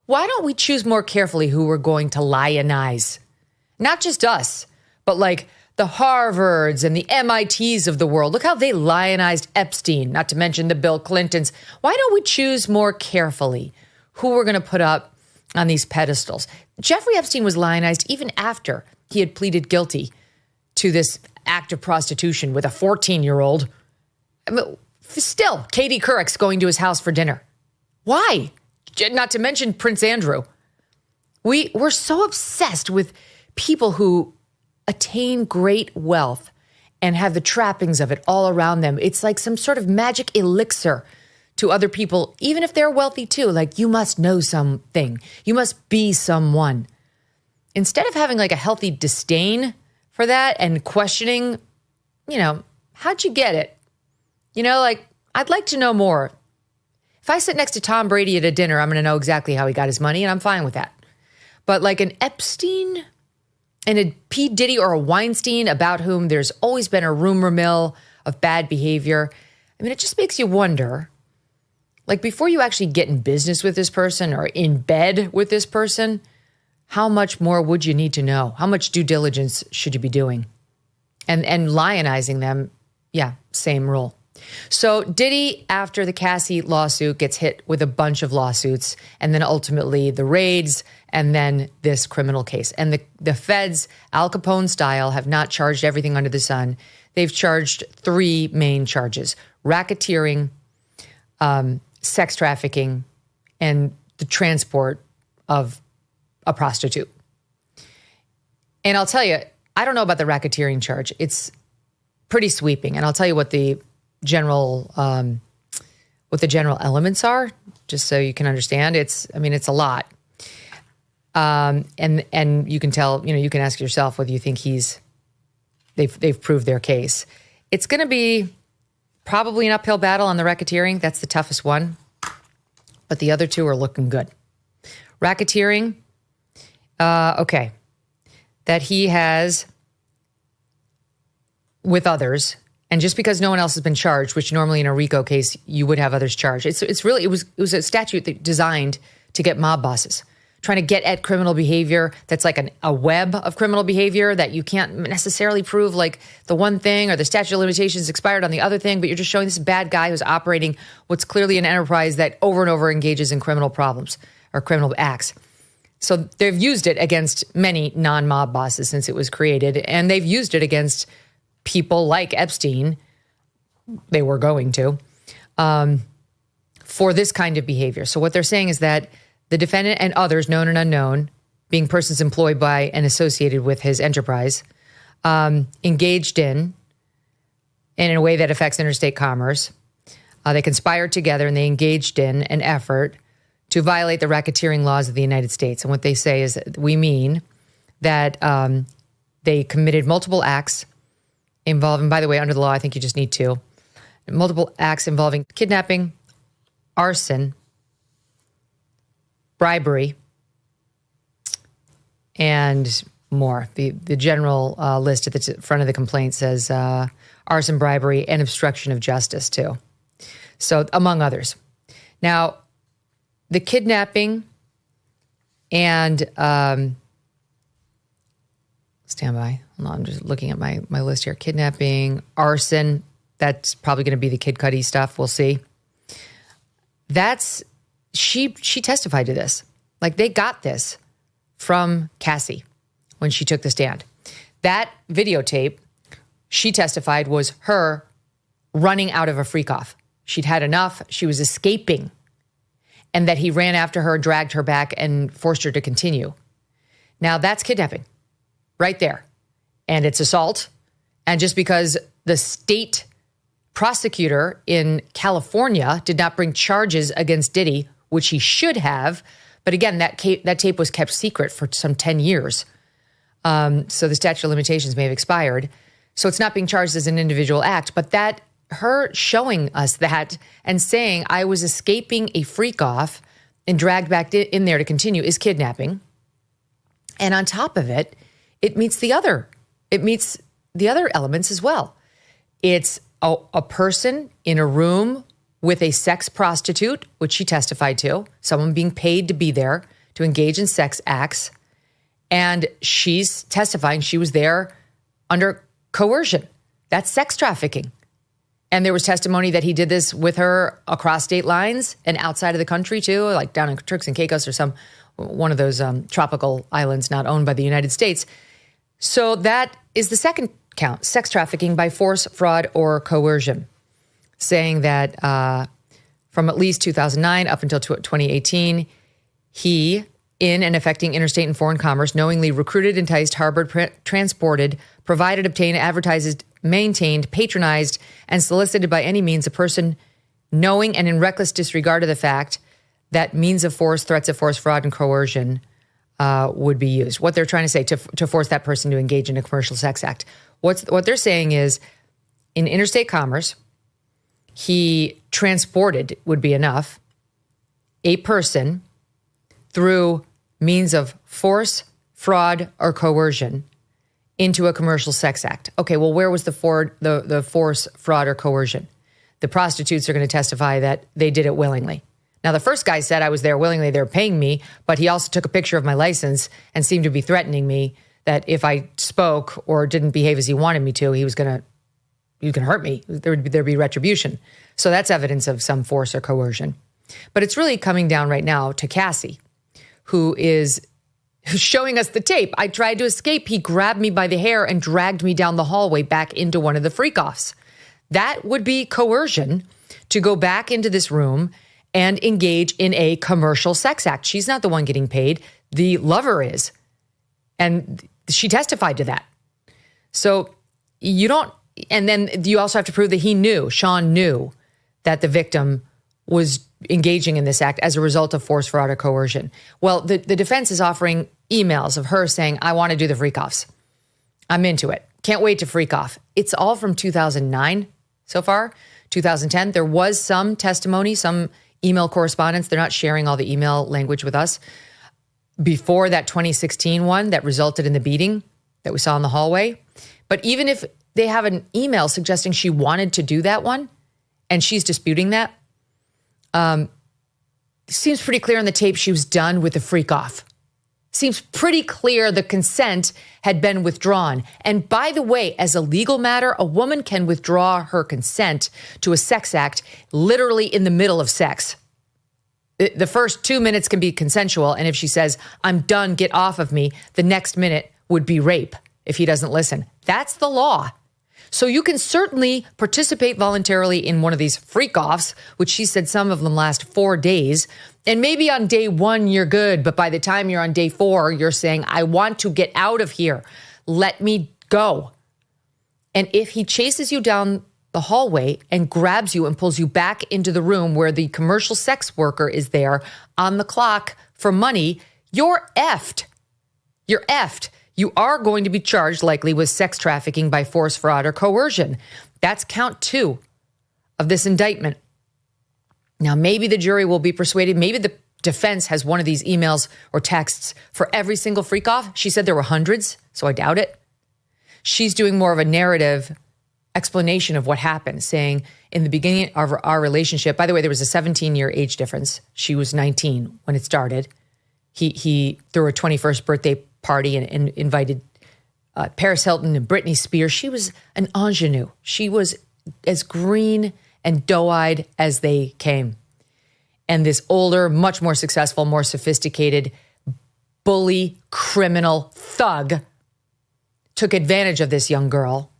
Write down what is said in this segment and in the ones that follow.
why don't we choose more carefully who we're going to lionize? Not just us, but like the Harvards and the MITs of the world. Look how they lionized Epstein, not to mention the Bill Clintons. Why don't we choose more carefully who we're going to put up on these pedestals? Jeffrey Epstein was lionized even after he had pleaded guilty to this act of prostitution with a 14-year-old. I mean, still, Katie Couric's going to his house for dinner. Why? Not to mention Prince Andrew. We're so obsessed with people who attain great wealth and have the trappings of it all around them. It's like some sort of magic elixir to other people, even if they're wealthy too. Like, you must know something. You must be someone. Instead of having like a healthy disdain for that and questioning, how'd you get it? I'd like to know more. If I sit next to Tom Brady at a dinner, I'm going to know exactly how he got his money, and I'm fine with that. But like an Epstein and a P. Diddy or a Weinstein, about whom there's always been a rumor mill of bad behavior, it just makes you wonder, like, before you actually get in business with this person or in bed with this person, how much more would you need to know? How much due diligence should you be doing? And lionizing them, yeah, same rule. So Diddy, after the Cassie lawsuit, gets hit with a bunch of lawsuits, and then ultimately the raids, and then this criminal case. And the feds, Al Capone style, have not charged everything under the sun. They've charged 3 main charges: racketeering, sex trafficking, and the transport of a prostitute. And I'll tell you, I don't know about the racketeering charge. It's pretty sweeping. And I'll tell you what the general elements are, just so you can understand. It's a lot. And you can tell, you can ask yourself whether you think they've proved their case. It's going to be probably an uphill battle on the racketeering. That's the toughest one. But the other 2 are looking good. Racketeering, okay. That he has, with others, and just because no one else has been charged, which normally in a RICO case, you would have others charged. It was a statute designed to get mob bosses, trying to get at criminal behavior that's like a web of criminal behavior that you can't necessarily prove, like the one thing or the statute of limitations expired on the other thing, but you're just showing this bad guy who's operating what's clearly an enterprise that over and over engages in criminal problems or criminal acts. So they've used it against many non-mob bosses since it was created, and they've used it against people like Epstein, they were going to, for this kind of behavior. So what they're saying is that the defendant and others, known and unknown, being persons employed by and associated with his enterprise, engaged in a way that affects interstate commerce. They conspired together and they engaged in an effort to violate the racketeering laws of the United States. And what they say is that we mean that they committed multiple acts involving, by the way, under the law, I think you just need 2, multiple acts involving kidnapping, arson, bribery, and more. The general list at the front of the complaint says arson, bribery, and obstruction of justice, too. So, among others. Now, the kidnapping and stand by. Hold on, I'm just looking at my list here. Kidnapping, arson. That's probably going to be the Kid Cudi stuff. We'll see. She testified to this. Like, they got this from Cassie when she took the stand. That videotape, she testified, was her running out of a freak off. She'd had enough. She was escaping. And that he ran after her, dragged her back, and forced her to continue. Now, that's kidnapping right there. And it's assault. And just because the state prosecutor in California did not bring charges against Diddy, which he should have, but again, that tape was kept secret for some 10 years. So the statute of limitations may have expired. So it's not being charged as an individual act, but that her showing us that and saying I was escaping a freak off and dragged back in there to continue is kidnapping. And on top of it, it meets the other elements as well. It's a person in a room with a sex prostitute, which she testified to, someone being paid to be there to engage in sex acts. And she's testifying she was there under coercion. That's sex trafficking. And there was testimony that he did this with her across state lines and outside of the country too, like down in Turks and Caicos or one of those tropical islands not owned by the United States. So that is the second count, sex trafficking by force, fraud, or coercion, saying that from at least 2009 up until 2018, he, in and affecting interstate and foreign commerce, knowingly recruited, enticed, harbored, transported, provided, obtained, advertised, maintained, patronized, and solicited by any means a person knowing and in reckless disregard of the fact that means of force, threats of force, fraud, and coercion would be used. What they're trying to say to force that person to engage in a commercial sex act. What they're saying is in interstate commerce, he transported, would be enough, a person through means of force, fraud, or coercion into a commercial sex act. Okay, well, where was the force, fraud, or coercion? The prostitutes are going to testify that they did it willingly. Now, the first guy said I was there willingly, they were paying me, but he also took a picture of my license and seemed to be threatening me that if I spoke or didn't behave as he wanted me to, he was going to hurt me. There'd be retribution. So that's evidence of some force or coercion. But it's really coming down right now to Cassie, who's showing us the tape. I tried to escape. He grabbed me by the hair and dragged me down the hallway back into one of the freak-offs. That would be coercion to go back into this room and engage in a commercial sex act. She's not the one getting paid. The lover is. And she testified to that. So and then you also have to prove that Sean knew that the victim was engaging in this act as a result of force, fraud, or coercion. Well, the defense is offering emails of her saying, I want to do the freak-offs. I'm into it. Can't wait to freak off. It's all from 2009 so far. 2010, there was some testimony, some email correspondence. They're not sharing all the email language with us. Before that 2016 one that resulted in the beating that we saw in the hallway. But even if they have an email suggesting she wanted to do that one and she's disputing that, it seems pretty clear on the tape she was done with the freak off. Seems pretty clear the consent had been withdrawn. And by the way, as a legal matter, a woman can withdraw her consent to a sex act literally in the middle of sex. The first 2 minutes can be consensual. And if she says, I'm done, get off of me, the next minute would be rape if he doesn't listen. That's the law. So you can certainly participate voluntarily in one of these freak-offs, which she said some of them last 4 days. And maybe on day 1, you're good. But by the time you're on day 4, you're saying, I want to get out of here. Let me go. And if he chases you down the hallway and grabs you and pulls you back into the room where the commercial sex worker is there on the clock for money, you're effed. You're effed. You are going to be charged likely with sex trafficking by force, fraud, or coercion. That's count 2 of this indictment. Now, maybe the jury will be persuaded. Maybe the defense has one of these emails or texts for every single freak-off. She said there were hundreds, so I doubt it. She's doing more of a narrative explanation of what happened, saying in the beginning of our relationship, by the way, there was a 17-year age difference. She was 19 when it started. He threw her 21st birthday party and invited Paris Hilton and Britney Spears. She was an ingenue. She was as green and doe-eyed as they came. And this older, much more successful, more sophisticated bully, criminal, thug took advantage of this young girl,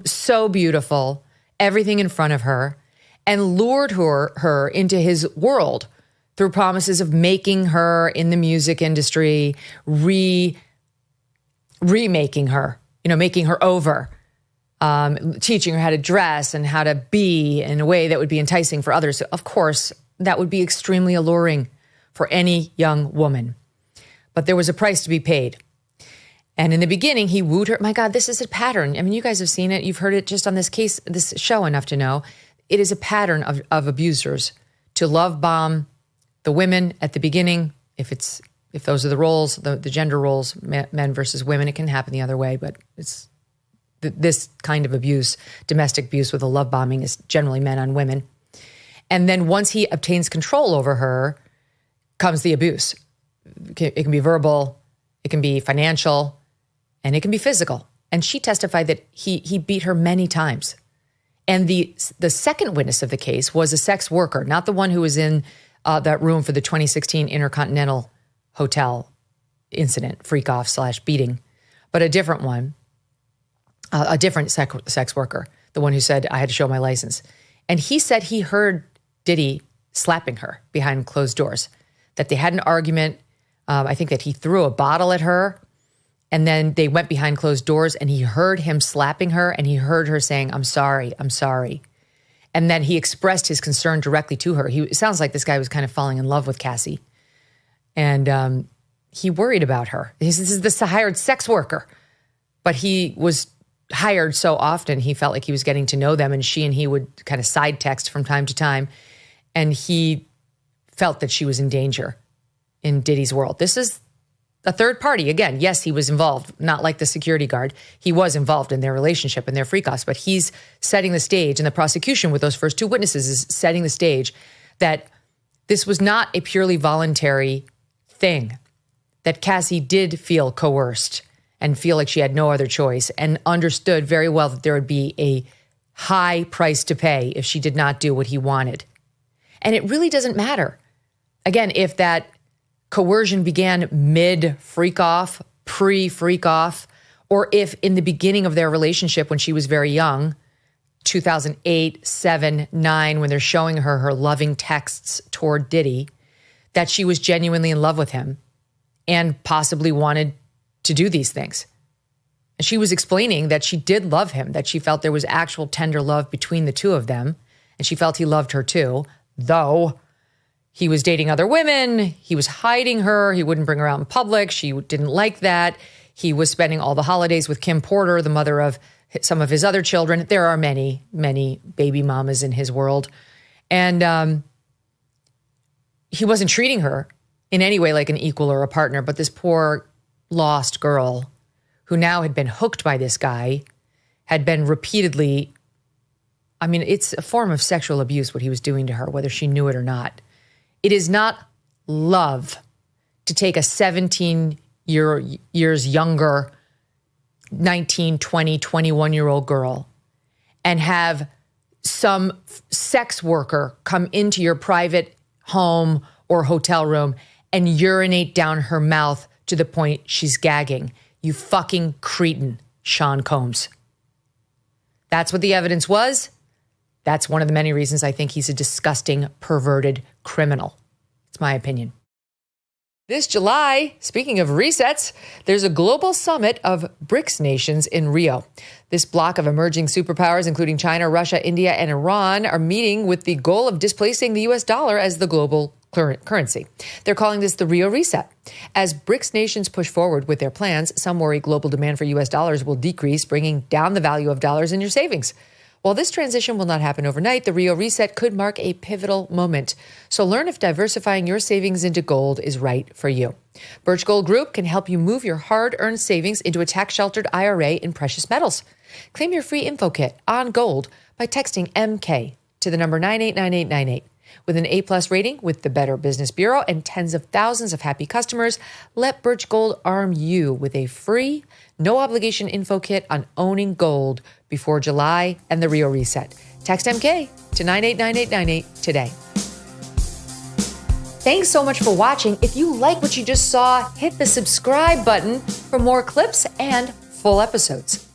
so beautiful, everything in front of her, and lured her into his world through promises of making her in the music industry, remaking her, making her over, teaching her how to dress and how to be in a way that would be enticing for others. Of course, that would be extremely alluring for any young woman. But there was a price to be paid. And in the beginning, he wooed her. My God, this is a pattern. I mean, you guys have seen it. You've heard it just on this show enough to know. It is a pattern of abusers to love bomb the women at the beginning. If those are the roles, the gender roles, men versus women, it can happen the other way. But it's this kind of abuse, domestic abuse with a love bombing, is generally men on women. And then once he obtains control over her, comes the abuse. It can be verbal, it can be financial, and it can be physical. And she testified that he beat her many times. And the second witness of the case was a sex worker, not the one who was in that room for the 2016 Intercontinental Hotel incident, freak-off/beating, but a different one, a different sex worker, the one who said, I had to show my license. And he said he heard Diddy slapping her behind closed doors, that they had an argument. I think that he threw a bottle at her, and then they went behind closed doors, and he heard him slapping her, and he heard her saying, I'm sorry, I'm sorry. And then he expressed his concern directly to her. It sounds like this guy was kind of falling in love with Cassie. And he worried about her. This is this hired sex worker. But he was hired so often, he felt like he was getting to know them, and she and he would kind of side text from time to time. And he felt that she was in danger in Diddy's world. This is a third party. Again, yes, he was involved, not like the security guard. He was involved in their relationship and their freak-offs, but he's setting the stage, and the prosecution with those first two witnesses is setting the stage that this was not a purely voluntary thing, that Cassie did feel coerced and feel like she had no other choice, and understood very well that there would be a high price to pay if she did not do what he wanted. And it really doesn't matter. Again, if that coercion began mid-freak-off, pre-freak-off, or if in the beginning of their relationship when she was very young, 2008, 7, 9, when they're showing her loving texts toward Diddy, that she was genuinely in love with him and possibly wanted to do these things. And she was explaining that she did love him, that she felt there was actual tender love between the two of them, and she felt he loved her too, though he was dating other women, he was hiding her, he wouldn't bring her out in public, she didn't like that. He was spending all the holidays with Kim Porter, the mother of some of his other children. There are many, many baby mamas in his world. And he wasn't treating her in any way like an equal or a partner, but this poor lost girl who now had been hooked by this guy, had been repeatedly, I mean, it's a form of sexual abuse what he was doing to her, whether she knew it or not. It is not love to take a 17 years younger, 19, 20, 21-year-old girl and have some sex worker come into your private home or hotel room and urinate down her mouth to the point she's gagging. You fucking cretin, Sean Combs. That's what the evidence was. That's one of the many reasons I think he's a disgusting, perverted criminal. It's my opinion. This July, speaking of resets, there's a global summit of BRICS nations in Rio. This bloc of emerging superpowers, including China, Russia, India, and Iran, are meeting with the goal of displacing the US dollar as the global currency. They're calling this the Rio Reset. As BRICS nations push forward with their plans, some worry global demand for US dollars will decrease, bringing down the value of dollars in your savings. While this transition will not happen overnight, the Rio Reset could mark a pivotal moment. So learn if diversifying your savings into gold is right for you. Birch Gold Group can help you move your hard-earned savings into a tax-sheltered IRA in precious metals. Claim your free info kit on gold by texting MK to the number 989898. With an A-plus rating with the Better Business Bureau and tens of thousands of happy customers, let Birch Gold arm you with a free, no-obligation info kit on owning gold before July and the Rio Reset. Text MK to 989898 today. Thanks so much for watching. If you like what you just saw, hit the subscribe button for more clips and full episodes.